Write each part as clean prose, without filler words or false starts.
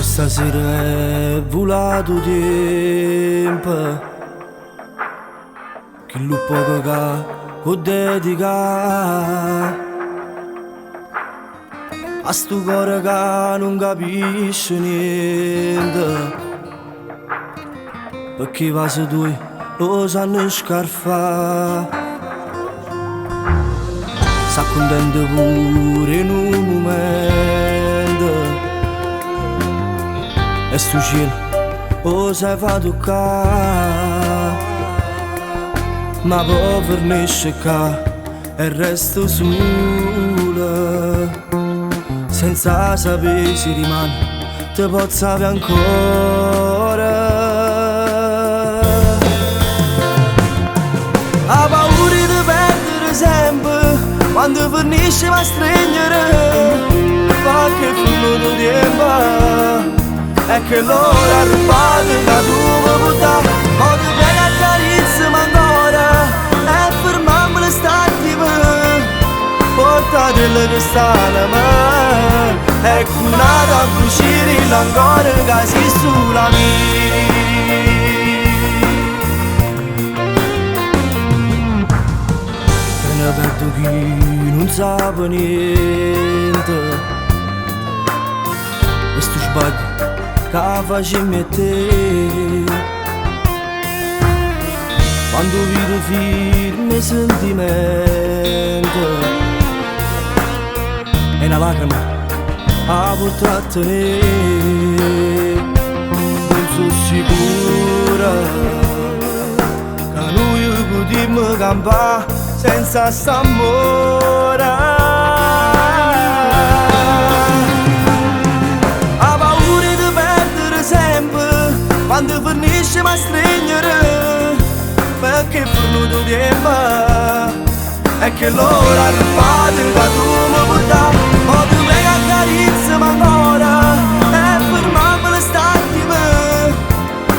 Stasera è volato tempo che lo poco che ho dedicato a sto cuore che non capisce niente, perché va se tu lo sanno scarfare. S'accontenta pure in un momento e sto cielo lo sai fa toccare, ma poi fornisce qua e resto sola, senza sapere se rimane, te posso avere ancora. Ha paura di perdere sempre quando finisce a stringere, fa che finito tempo e che l'ora rubata da tu mi butta, ma ti prega carizza ancora e fermammi le stative, portatele che stanno a me e cunata a cucire ancora che si sulla mia. Te ne perdo chi non sa niente e sto sbaglio che facemmo a te, quando vedo firme sentimento e una lacrima a potrà tenere. Non sono sicura che noi potremmo campare senza st'amore. Quando finisce a stringere, perché è venuto tempo e che l'ora rubata che tu mi porta, ma tu prega carizza ancora e fermammi le stative,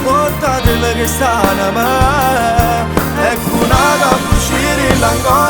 portatele che stanno a me e cunata a cucire ancora.